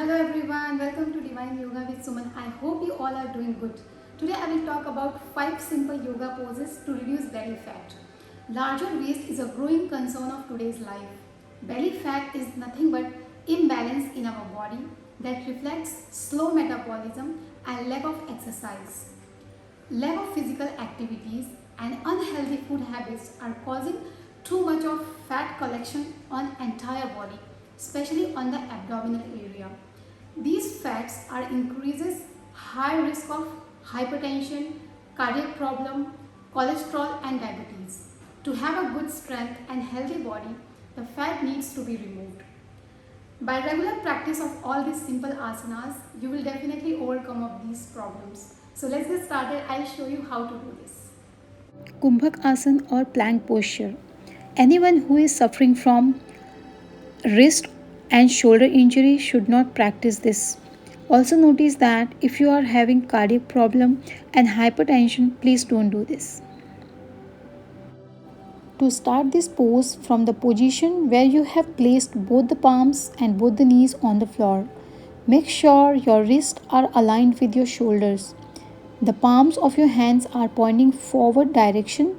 Hello everyone, welcome to Divine Yoga with Suman. I hope you all are doing good. Today I will talk about 5 simple yoga poses to reduce belly fat. Larger waist is a growing concern of today's life. Belly fat is nothing but imbalance in our body that reflects slow metabolism and lack of exercise. Lack of physical activities and unhealthy food habits are causing too much of fat collection on entire body, especially on the abdominal area. These fats are increases high risk of hypertension, cardiac problem, cholesterol and diabetes. To have a good strength and healthy body, the fat needs to be removed. By regular practice of all these simple asanas, you will definitely overcome of these problems. So let's get started. I'll show you how to do this. Kumbhak Asana or plank posture. Anyone who is suffering from wrist and shoulder injury should not practice this. Also notice that if you are having cardiac problem and hypertension, please don't do this. To start this pose from the position where you have placed both the palms and both the knees on the floor, make sure your wrists are aligned with your shoulders. The palms of your hands are pointing forward direction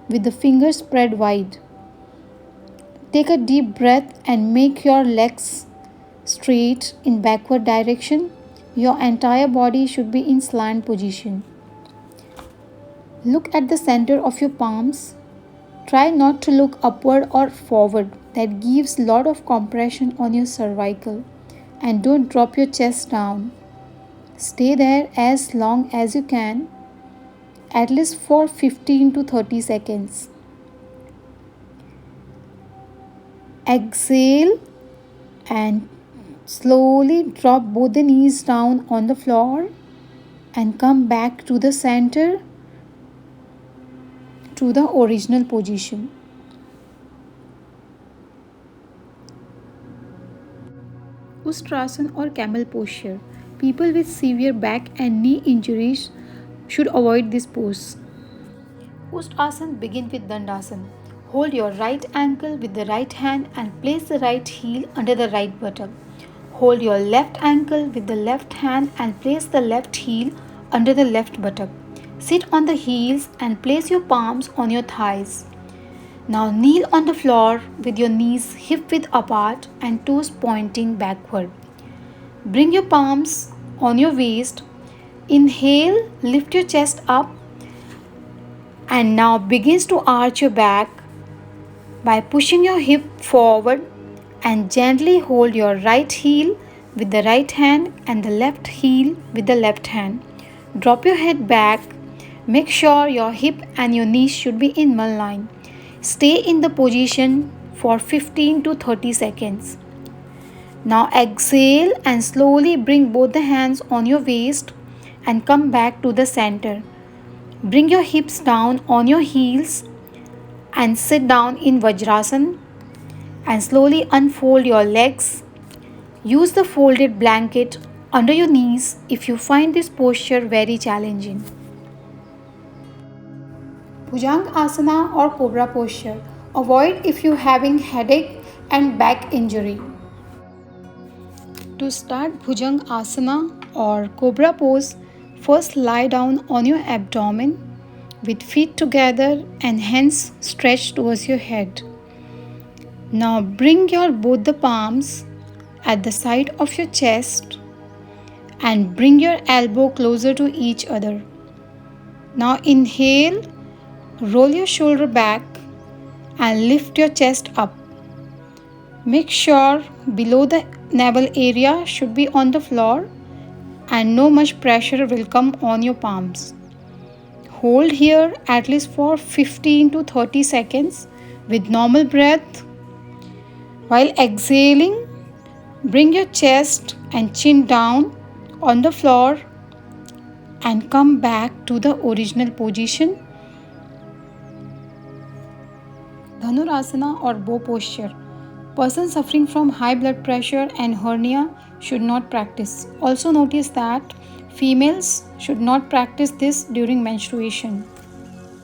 with the fingers spread wide. Take a deep breath and make your legs straight in backward direction. Your entire body should be in slant position. Look at the center of your palms. Try not to look upward or forward. That gives lot of compression on your cervical. And don't drop your chest down. Stay there as long as you can, at least for 15 to 30 seconds. Exhale and slowly drop both the knees down on the floor and come back to the center to the original position. Ustrasana or camel posture. People with severe back and knee injuries should avoid this pose. Ustrasana begin with Dandasana. Hold your right ankle with the right hand and place the right heel under the right buttock. Hold your left ankle with the left hand and place the left heel under the left buttock. Sit on the heels and place your palms on your thighs. Now kneel on the floor with your knees hip width apart and toes pointing backward. Bring your palms on your waist. Inhale, lift your chest up and now begins to arch your back by pushing your hip forward and gently hold your right heel with the right hand and the left heel with the left hand. Drop your head back. Make sure your hip and your knees should be in one line. Stay in the position for 15 to 30 seconds. Now exhale and slowly bring both the hands on your waist and come back to the center. Bring your hips down on your heels and sit down in Vajrasana and slowly unfold your legs. Use the folded blanket under your knees if you find this posture very challenging. Bhujanga Asana or Cobra posture. Avoid if you are having headache and back injury. To start Bhujanga Asana or Cobra pose, first lie down on your abdomen with feet together and hands stretched towards your head. Now bring your both the palms at the side of your chest and bring your elbow closer to each other. Now inhale, roll your shoulder back and lift your chest up. Make sure below the navel area should be on the floor and no much pressure will come on your palms. Hold here at least for 15 to 30 seconds with normal breath. While exhaling, bring your chest and chin down on the floor and come back to the original position. Dhanurasana or bow posture. Person suffering from high blood pressure and hernia should not practice. Also notice that females should not practice this during menstruation.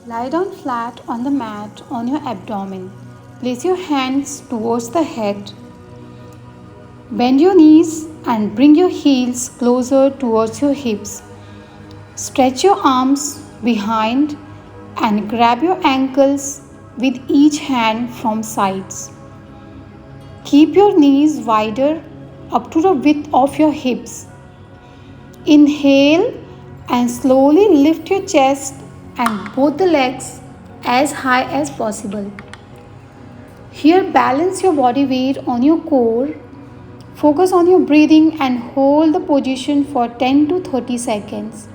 Lie down flat on the mat on your abdomen. Place your hands towards the head. Bend your knees and bring your heels closer towards your hips. Stretch your arms behind and grab your ankles with each hand from sides. Keep your knees wider up to the width of your hips. Inhale and slowly lift your chest and both the legs as high as possible. Here, balance your body weight on your core. Focus on your breathing and hold the position for 10 to 30 seconds.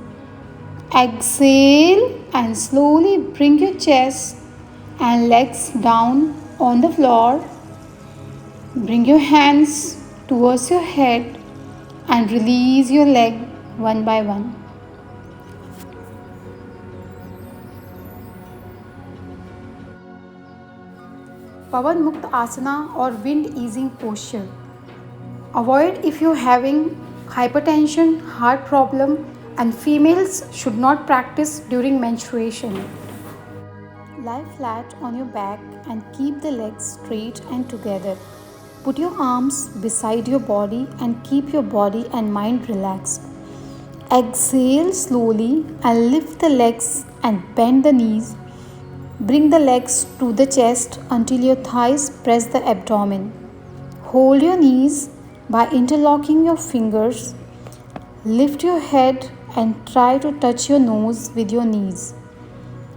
Exhale and slowly bring your chest and legs down on the floor. Bring your hands towards your head and release your leg one by one. Pavan Mukta Asana or wind easing posture. Avoid if you're having hypertension, heart problem, and females should not practice during menstruation. Lie flat on your back and keep the legs straight and together. Put your arms beside your body and keep your body and mind relaxed. Exhale slowly and lift the legs and bend the knees. Bring the legs to the chest until your thighs press the abdomen. Hold your knees by interlocking your fingers. Lift your head and try to touch your nose with your knees.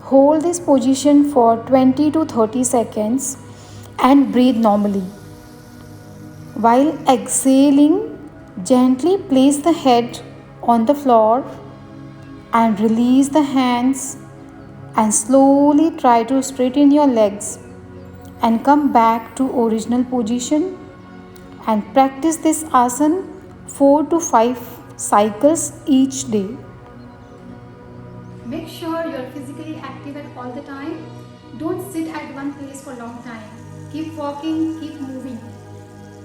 Hold this position for 20 to 30 seconds and breathe normally. While exhaling, gently place the head on the floor and release the hands and slowly try to straighten your legs and come back to original position and practice this asana 4 to 5 cycles each day. Make sure you're physically active at all the time. Don't sit at one place for a long time. Keep walking, keep moving.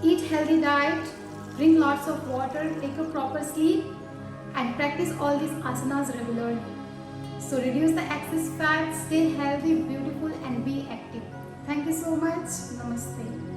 Eat healthy diet, drink lots of water, take a proper sleep and practice all these asanas regularly. So reduce the excess fat, stay healthy, beautiful and be active. Thank you so much. Namaste.